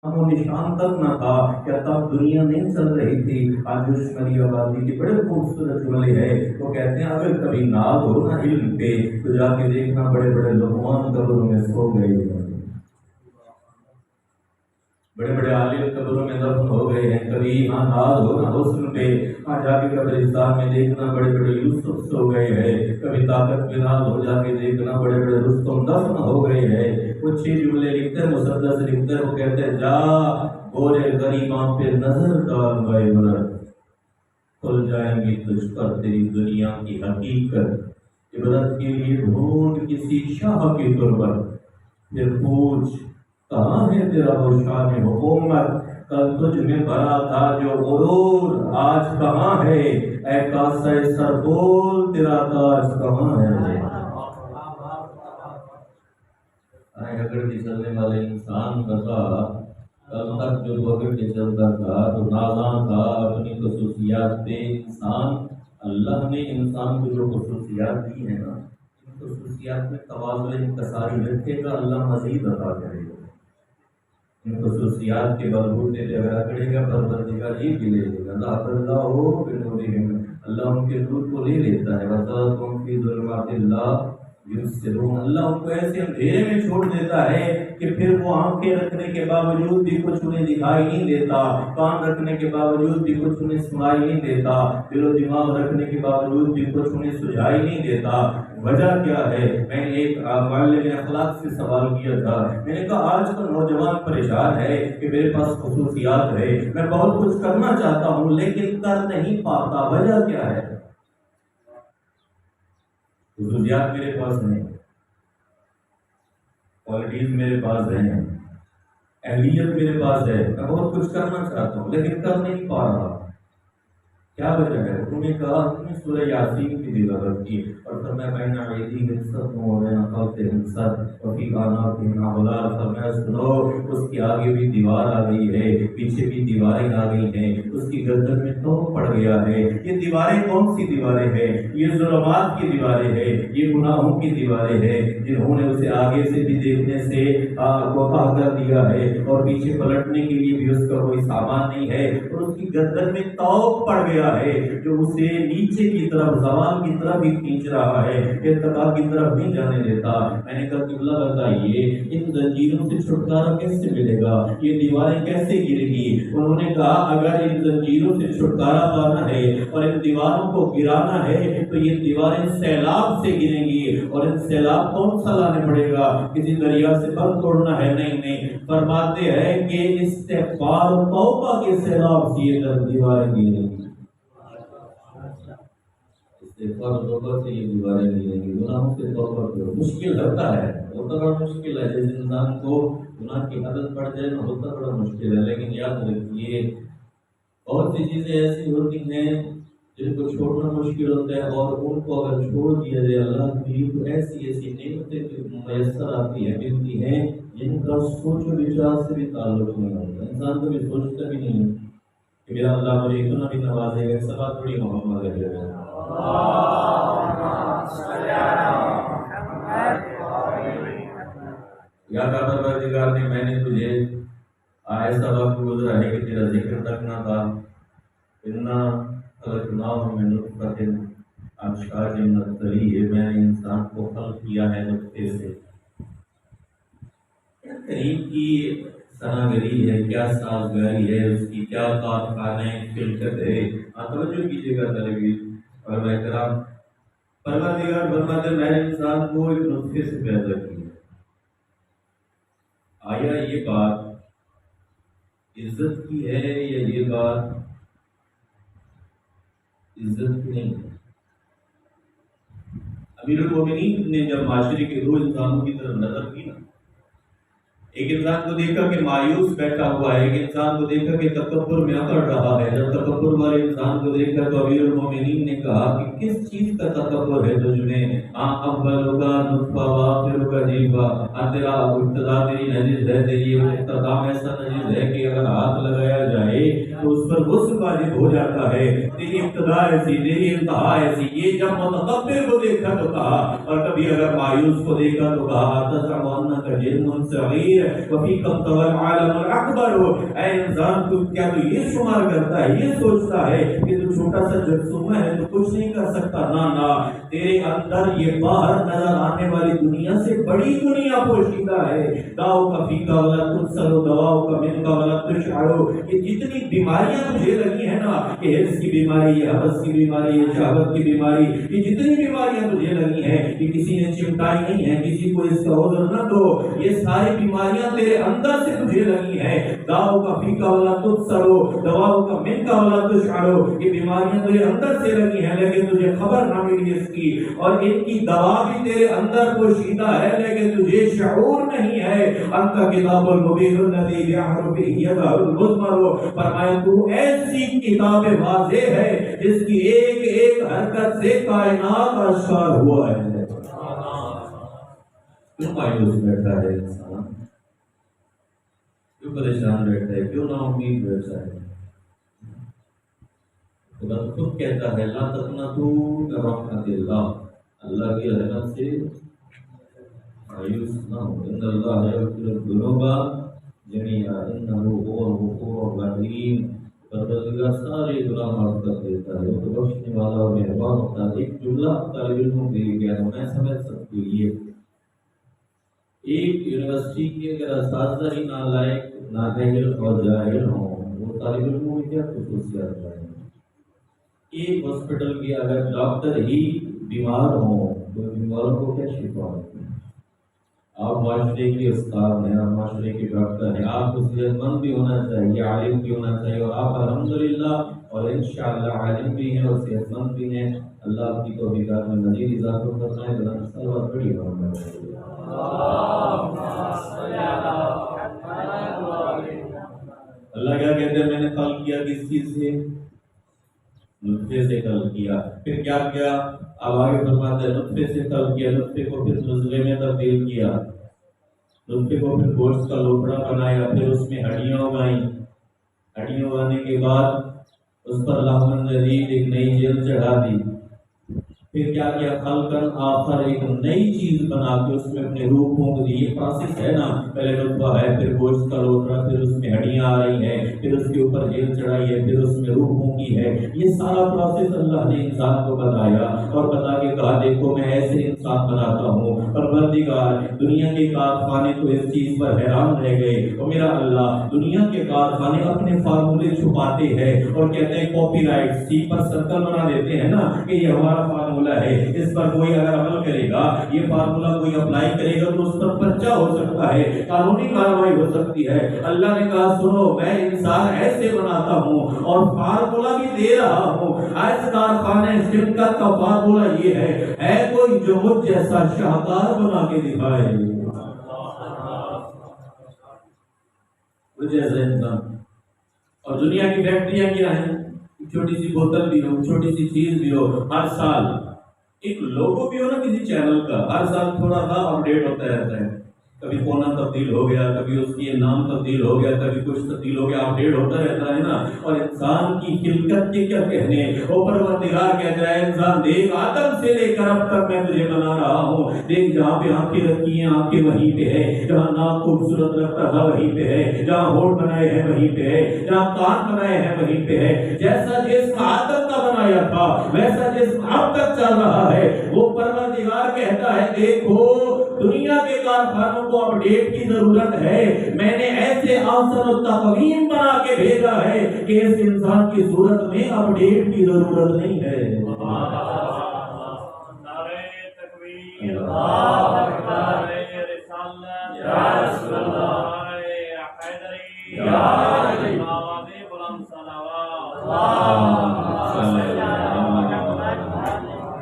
وہ نشان تک نہ تھا کہ تب دنیا نہیں چل رہی تھی. آج دشمنی آبادی کے بڑے خوبصورت جملے ہیں. وہ کہتے ہیں اگر کبھی ناز ہو نا علم پہ تو جا کے دیکھنا بڑے بڑے لقمان قبروں میں سو گئے ہیں. بڑے بڑے عالم قبروں میں دفن ہو گئے ہیں. کبھی یہاں ناز ہو نا حسن پہ وہاں جا کے قبرستان میں دیکھنا بڑے بڑے یوسف سو گئے ہیں. کبھی طاقت پہ ناز ہو جا کے دیکھنا بڑے بڑے رستم دفن ہو گئے ہیں. وہ 6 جملے لکھتے ہیں مسدس لکھتے ہیں. وہ کہتے ہیں جا گورے غریباں پہ نظر ڈال گئے مرد کھل جائیں گی تجھ پر تیری دنیا کی حقیقت. عبرت کے لیے ڈھونڈ کسی شاہ کی تربت پھر پوچھ کہاں ہے تیرا وہ شان حکومت. کل تجھ میں بھرا تھا جو غرور آج کہاں ہے. اے کاسہ سر بول تیرا تاج کہاں ہے. اگر چلنے والے انسان کا کل تک جو پکڑ کے چلتا تھا تو نازاں تھا اپنی خصوصیات پہ. انسان اللہ نے انسان کو جو خصوصیات دی ہیں نا ان خصوصیات میں توازن انکساری رکھے گا اللہ مزید عطا کرے گا. ان خصوصیات کے بلبوتے پہ اگر اکڑے گا پروردگار یہ بھی لے لے گا. اللہ ہو بنورہم اللہ ان کے نور کو لے لیتا ہے. وَتَرَكُمْ فِي ظُلُمَاتِ اللَّهِ یبصرون اللہ ان کو ایسے اندھیرے میں چھوڑ دیتا ہے کہ پھر وہ آنکھیں رکھنے کے باوجود بھی کچھ انہیں دکھائی نہیں دیتا. کان رکھنے کے باوجود بھی کچھ انہیں سنائی نہیں دیتا. دل و دماغ رکھنے کے باوجود بھی کچھ انہیں سجھائی نہیں دیتا. وجہ کیا ہے؟ میں نے ایک معلم اخلاق سے سوال کیا تھا. میں نے کہا آج کا نوجوان پریشان ہے کہ میرے پاس خصوصیات ہے میں بہت کچھ کرنا چاہتا ہوں لیکن کر نہیں پاتا. وجہ کیا ہے؟ خصوصیات میرے پاس نہیں, کوالٹیز میرے پاس ہیں, اہلیت میرے پاس ہے, میں بہت کچھ کرنا چاہتا ہوں لیکن کر نہیں پا رہا. کیا وجہ ہے؟ انہوں نے کہا تم نے سورہ یاسین کی تلاوت کی اور فرمایا بین ایدیہم صد و بین خلفہم صد وفی اعناقہم اغلال. فرمایا سنو اس کے آگے بھی دیوار آ گئی ہے پیچھے بھی دیواریں آ گئی ہیں. اس کی گردن میں توق پڑ گیا ہے. یہ دیواریں کون سی دیواریں ہیں؟ یہ ظلمات کی دیواریں ہیں, یہ گناہوں کی دیواریں ہیں جنہوں نے اسے آگے سے بھی دیکھنے سے وفا کر دیا ہے اور پیچھے پلٹنے کے لیے بھی اس کا کوئی سامان نہیں ہے. اور اس کی گردن میں توق پڑ گیا ہے جو اسے نیچے کی طرف زوال کی طرف ہی کھینچ رہا ہے, ارتقاء کی طرف نہیں جانے دیتا. میں نے کہا قبلہ بتائیے ان زنجیروں سے چھٹکارا کیسے ملے گا؟ یہ دیواریں کیسے گرے گی؟ انہوں نے کہا اگر ان زنجیروں سے چھٹکارا پانا ہے اور ان دیواروں کو گرانا ہے تو یہ دیواریں سیلاب سے گریں گی. اور ان سیلاب کون سا لانے پڑے گا؟ کسی دریا سے بند توڑنا ہے؟ نہیں. فرماتے ہیں کہ استغفار و توبہ کے سیلاب سے یہ دیواریں گریں گی. استغفار و توبہ سے یہ دیواریں گریں گی. گناہوں سے توبہ کرو. مشکل ہوتا ہے, ہوتا بڑا مشکل ہے. جس انسان کو گناہ کی عادت پڑ جائے نا ہوتا بڑا مشکل ہے. لیکن یاد رکھیے بہت سی چیزیں ایسی ہوتی ہیں جن کو چھوڑنا مشکل ہوتا ہے اور ان کو اگر چھوڑ دیا جائے اللہ کی تو ایسی ایسی نعمتیں میسر آتی ہیں ملتی ہیں جن کا سوچ و وچار سے بھی تعلق نہیں ہوتا. انسان کبھی سوچتا بھی نہیں کہ میرا اللہ مجھے اتنا بھی نوازے گا. سب بڑی محمد ہے. یا پروردگار نے میں نے تجھے ایسا وقت گزرا ہے کہ تیرا ذکر تک نہ تھا. اتنا خلقناہ من نطفۃ امشاج نبتلیہ, میں نے انسان کو خلق کیا ہے نطفے سے. قریب کی سناگری ہے, کیا سازگاری ہے اس کی, کیا کارخانہ خلقت ہے. توجہ کیجیے گا طالب علم اور احترام. پروردگار فرماتے ہیں میں نے انسان کو ایک نطفے سے پیدا کیا. آیا یہ بات عزت کی ہے یا یہ بات عزت کی نہیں ہے؟ امیر المومنین نے جب معاشرے کے 2 انسانوں کی طرف نظر کی نا, ایک انسان کو دیکھا کہ مایوس بیٹھا ہوا ہے, ایک انسان کو دیکھا کہ تکبر میں اکڑ رہا ہے. جب تکبر والے انسان کو دیکھا تو امیر المومنین نے کہا کہ کس چیز کا تکبر ہے تجھ میں؟ اول کا نطفہ وآخر کا جیوا, تیرا ابتدا تیری نجس ہے, تیری اختتام ایسا نجس ہے کہ اگر ہاتھ لگایا جائے تو اس پر غسل واجب ہو جاتا ہے. تیری ابتدا ایسی، تیری انتہا ایسی. یہ جب متکبر کو دیکھا تو کہا، اور کبھی اگر مایوس کو دیکھا تو کہا تزعم انک جن صغیر وفیک الطوى العالم الاکبر. اے انسان تو کیا تو یہ شمار کرتا ہے، یہ سوچتا ہے کہ تو چھوٹا سا جرثومہ ہے تو کچھ نہیں کر سکتا؟ نہ، تیرے اندر یہ باہر نظر آنے والی دنیا سے بڑی دنیا پوشیدہ ہے. داؤ کا فیکا ولا تنسلو دواؤ کا من کا ولا تشعرو. یہ جتنی بیماریاں تجھے لگی ہیں نا، کہ حرص کی بیماری، یہ حوث کی بیماری، یہ شہوت کی بیماری، یہ جتنی بیماریاں تجھے لگی ہیں، یہ کسی نے چمٹائی نہیں ہے، کسی کو اس کا عذر نہ دو. یہ ساری بیماریاں تیرے اندر سے تجھے لگی ہیں. داؤ کا فیکا ولا تنسلو دواؤ کا من کا ولا تشعرو. یہ بیماریاں تجھے اندر سے لگی ہیں لیکن تجھے خبر نہ ملی اس کی، اور ان کی دوا بھی تیرے اندر پوشیدہ ہے لیکن تجھے شعور نہیں ہے. انت کتاب المبین الذی بحرف یظہر المضمر. فرمایا تو ایسی کتاب واضح ہے جس کی ایک ایک حرکت سے کائنات اشکار ہوا ہے. کیوں مایوس بیٹھا ہے انسان؟ کیوں پریشان بیٹھا ہے؟ کیوں نا امید بیٹھا ہے؟ خدا خود کہتا ہے لا تقنطوا من رحمت اللہ. اللہ کی رحمت سے مایوس نہ ہو. ان اللہ یغفر الذنوب جميعا انہ هو الغفور الرحیم. پروردگار سارے گناہ معاف کر دیتا ہے، وہ بخشنے والا اور مہربان ہوتا ہے. ایک جملہ طالب علموں کے لیے کہہ رہا ہوں، میں سمجھ سکتی ہوں. یہ ایک یونیورسٹی کے اگر اساتذہ ہی نالائق، نااہل اور جاہل ہوں، وہ طالب علموں میں کیا خصوصیات ہیں؟ ایک ہاسپٹل کے اگر ڈاکٹر ہی بیمار ہوں تو بیماروں کو کیا شفا ہوتی ہے؟ آپ معاشرے کے استاد ہیں، آپ معاشرے کے ڈاکٹر ہیں، آپ کو صحت مند بھی ہونا چاہیے، عالم بھی ہونا چاہیے، اور آپ الحمدللہ اور انشاءاللہ عالم بھی ہیں اور صحت مند بھی ہیں. اللہ آپ کی توفیقات میں مزید اضافہ کرنا ہے. بلند صلوات پڑھیے. اللہ کیا کہتے ہیں؟ میں نے خلق کیا کس چیز سے؟ نطفے سے خلق کیا. پھر کیا کیا؟ اب آگے فرماتا ہے نطفے سے خلق کیا، نطفے کو پھر نزلے میں تبدیل کیا، نطفے کو پھر گوشت کا لوکڑا بنایا، پھر اس میں ہڈیاں اگائیں. ہڈیاں اگانے کے بعد اس پر لحم جدید ایک نئی جلد چڑھا دی. پھر کیا کیا؟ خلقن آخر، ایک نئی چیز بنا کے اس میں اپنے روح پھونک دی. یہ پروسیس ہے نا، پہلے نطفہ ہے، پھر گوشت کا لوٹرا، پھر اس میں ہڈیاں آ رہی ہیں، پھر اس کے اوپر جیل چڑھائی ہے، پھر اس میں روح پھونکی ہے. یہ سارا پروسیس اللہ نے انسان کو بتایا اور بتا کے کہا دیکھو میں ایسے انسان بناتا ہوں. پروردگار دنیا کے کارخانے تو اس چیز پر حیران رہ گئے. اور میرا اللہ دنیا کے کارخانے اپنے فارمولے چھپاتے ہیں اور کہتے ہیں کاپی رائٹ، سی پر سرکل بنا دیتے ہیں نا کہ یہ ہمارا فارمولہ ہے، اس پر کوئی اگر عمل کرے گا، یہ فارمولہ کوئی اپلائی کرے گا تو اس پر پرچہ ہو سکتا ہے، قانونی کارروائی ہو سکتی ہے. اللہ نے کہا سنو میں انسان ایسے بناتا ہوں اور فارمولہ بھی دے رہا ہوں. اس کارخانے شرکت کا فارمولہ یہ ہے کوئی جو مجھ جیسا شاہکار بنا کے دکھائے، مجھ جیسا انسان. اور دنیا کی فیکٹریاں کیا ہیں؟ چھوٹی سی بوتل بھی ہو، چھوٹی سی چیز بھی ہو، ہر سال ایک لوگو بھی ہو نا کسی چینل کا، ہر سال تھوڑا سا اپڈیٹ ہوتا رہتا ہے. کبھی کونا تبدیل ہو گیا، کبھی اس کی نام تبدیل ہو گیا، کبھی کچھ تبدیل ہو گیا، اپڈیٹ ہوتا رہتا ہے نا. اور انسان کی خلقت کے کیا کہنے، وہ پروردگار کہتا ہے انسان دیکھ آدم سے لے کر اب تک میں تجھے بنا رہا ہوں. دیکھ جہاں پہ آنکھیں رکھی ہیں آنکھیں وہیں پہ ہے، جہاں ناک خوبصورت رکھتا تھا وہیں پہ ہے، جہاں ہونٹ بنائے ہیں وہیں پہ ہے، جہاں کان بنائے ہیں وہیں پہ ہے. جیسا جسم آدم کا بنایا تھا ویسا جسم اب تک چل رہا ہے. وہ پروردگار کہتا ہے دیکھو دنیا کے کارخانوں کو اپڈیٹ کی ضرورت ہے، میں نے ایسے احسن التقویم بنا کے بھیجا ہے کہ اس انسان کی صورت میں اپڈیٹ کی ضرورت نہیں ہے. نعرہ تکبیر، اللہ اکبر، رسالت یا رسول اللہ، حیدری یا علی، آواز بلند صلوات،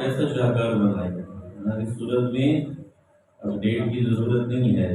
ایسا شاہکار بنائے ہماری صورت میں اپڈیٹ کی ضرورت نہیں ہے.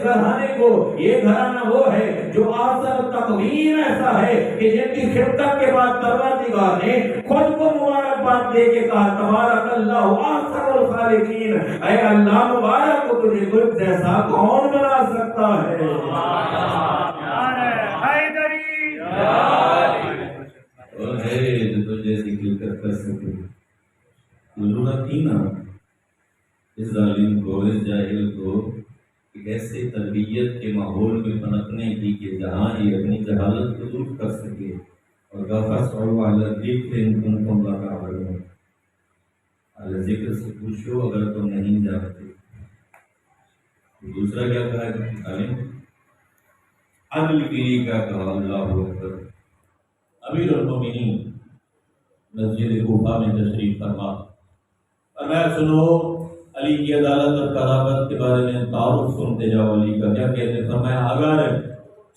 اس گھرانے کو، یہ گھرانہ وہ ہے جو آثر تقویم ایسا ہے کہ جن کی خدمت کے بعد پروردگار نے خود کو مبارکباد دے کے کہا تبارک اللہ احسن الخالقین، اے اللہ مبارک کو تجھے تجھ جیسا کون بنا سکتا ہے؟ اور ہے جو تجھ جیسی خلقت کر سکے۔ ضرورت تھی نا اس ظالم کو، اس جاہل کو ایک ایسے تربیت کے ماحول میں پنپنے کی کہ جہاں یہ اپنی جہالت کو دور کر سکے اور غفصوا علی الذکر ان کنتم لا تعلمون، علی ذکر سے پوچھو اگر تم نہیں جانتے۔ دوسرا کیا کہا ہے؟ عدل گیری کا کہا، اللہ اکبر۔ امیر المومنین مسجد کوفہ میں تشریف فرما، فرمایا سنو علی کی عدالت اور قرابت کے بارے میں تعارف سنتے جاؤ۔ علی کا کیا کہتے ہیں؟ فرمایا اگر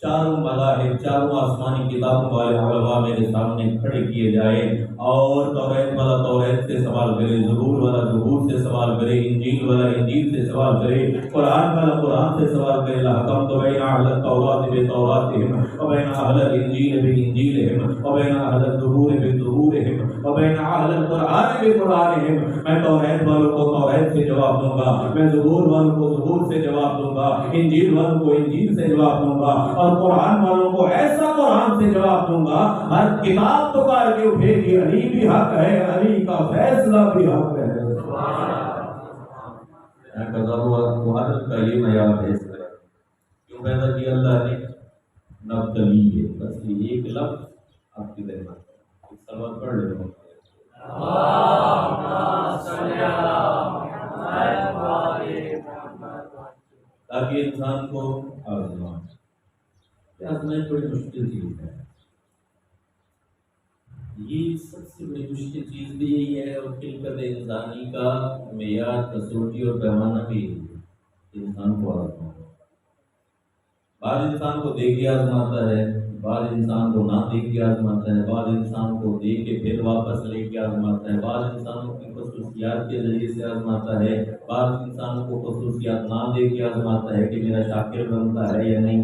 چاروں مذاہب، چاروں آسمانی کتابوں والے علماء میرے سامنے کھڑے کیے جائے اور توریت والا توریت سے سوال کرے، زبور والا زبور سے سوال کرے، انجیل والا انجیل سے سوال کرے، قرآن والا قرآن سے سوال کرے، لحکمت بین اہل التوراۃ بتوراتہم وبین اہل الانجیل بانجیلہم وبین اہل الزبور بزبورہم وبین اہل القرآن بقرآنہم، میں توریت والوں کو توریت سے جواب دوں گا، میں زبور والوں کو زبور سے جواب دوں گا، انجیل والوں کو انجیل سے جواب دوں گا، اور قرآن والوں کو ایسا قرآن سے جواب دوں گا۔ ہر کتاب تو کار کے اٹھے گی، علی بھی حق ہے، علی کا فیصلہ بھی حق ہے۔ عدل کا یہ معیار ہے، کیوں پیدا کیا اللہ نے؟ نبتلی ہے، بس یہ ایک لفظ آپ کی رحمت ہے۔ ایک سوال پڑھ لے لو، تاکہ انسان کو آزمائے۔ آزمائش بڑی مشکل چیز ہے، یہ سب سے بڑی مشکل چیز بھی یہی ہے، اور خلقت انسانی کا معیار، کسوٹی اور پیمانہ بھی یہی ہے، انسان کو آزمانا۔ بعض انسان کو دے کے آزماتا ہے، بعض انسان کو نہ دے کے آزماتا ہے، بعض انسان کو دے کے پھر واپس لے کے آزماتا ہے، بعض انسانوں کی خصوصیات کے ذریعے سے آزماتا ہے، بعض انسانوں کو خصوصیات نہ دے کے آزماتا ہے کہ میرا شاکر بنتا ہے یا نہیں،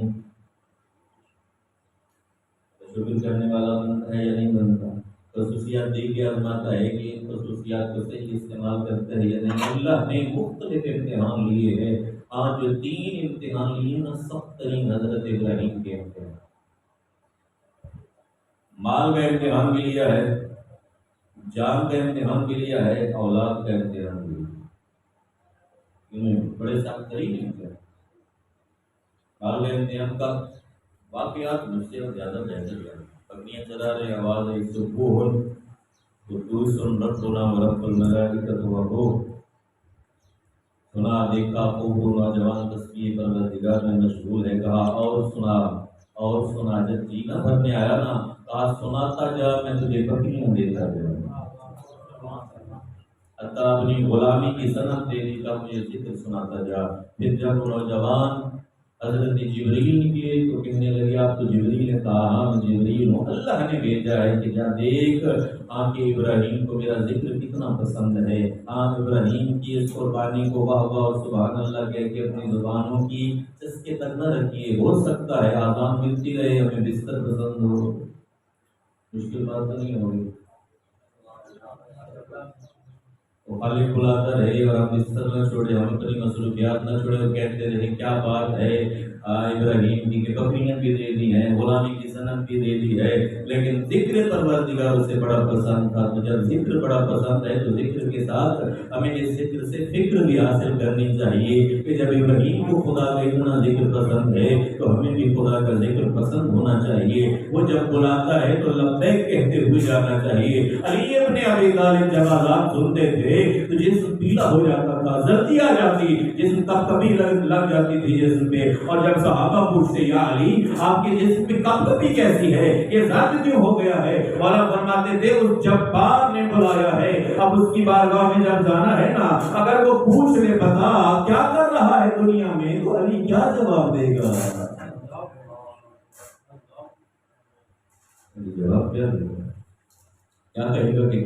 شکر کرنے والا بنتا ہے یا نہیں بنتا، خصوصیات دے کے آزماتا ہے کہ ان خصوصیات کو صحیح استعمال کرتا ہے یا نہیں۔ اللہ نے مختلف امتحان لیے ہیں، آج جو 3 امتحان لیے نا، سخت ترین حضرت ابراہیم کے امتحان۔ مال کا امتحان بھی لیا ہے، جان کا امتحان بھی لیا ہے، اولاد کا امتحان بھی لیا ہے، بڑے سخت ترین امتحان۔ مال کا امتحان کا واقعات مجھ سے زیادہ بہتر ہے، بکریاں چرا رہے، آواز آئی سبوح قدوس ربنا ورب الملائکۃ والروح، سنا دیکھا خوب نوجوان تسبیح پروردگار میں مشغول ہے، کہا اور سنا، جب جینا بھر میں آیا نا، کہا سناتا جا میں تجھے بکریاں دیتا جاؤں، حتیٰ اپنی غلامی کی صنعت دے دی، تب مجھے ذکر سناتا جا۔ پھر جب نوجوان حضرت جبریل نکلے تو کہنے لگے آپ تو جبریل نے کہا ہاں میں جبریل ہوں، اللہ نے بھیجا ہے کہ جا دیکھ ہاں کہ ابراہیم کو میرا ذکر کتنا پسند ہے، ہاں ابراہیم کی اس قربانی کو واہ واہ اور سبحان اللہ کہہ کے اپنی زبانوں کی چسکے تک نہ رکھیے، ہو سکتا ہے آزان ملتی رہے، ہمیں بستر پسند ہو، مشکل بات تو نہیں ہوگی، وہ خالق بلاتا رہے اور ہم بستر نہ چھوڑے، ہم اپنی مصروفیات نہ چھوڑے اور کہتے رہے کیا بات ہے ابراہیم کی کہ بکریاں بھی دے دی ہیں، غلامی کی صنعت بھی دے دی ہے، لیکن ذکر پروردگار اسے بڑا پسند تھا۔ تو جب ذکر بڑا پسند ہے تو ذکر کے ساتھ ہمیں اس ذکر سے فکر بھی حاصل کرنی چاہیے کہ جب ابراہیم کو خدا کا اتنا ذکر پسند ہے تو ہمیں بھی خدا کا ذکر پسند ہونا چاہیے، وہ جب بلاتا ہے تو لبیک کہتے ہوئے جانا چاہیے۔ علی ابن ابی طالب جب آزان سنتے تھے تو جسم پیلا ہو جاتا تھا، زردی آ جاتی، جسم کبھی لگ جاتی تھی جسم پہ، اور جب صحابہ پوچھتے یا علی آپ کے جسم پہ کبھی کیسی ہے، یہ زرد کیوں ہو گیا ہے، والا فرماتے تھے اس جبار نے بلایا ہے، اب اس کی بارگاہ میں جب جانا ہے نا، اگر وہ پوچھ لے بتا کیا کر رہا ہے دنیا میں، تو علی کیا جواب دے گا؟ جواب کیا دے گا؟ کیا کہے گا کہ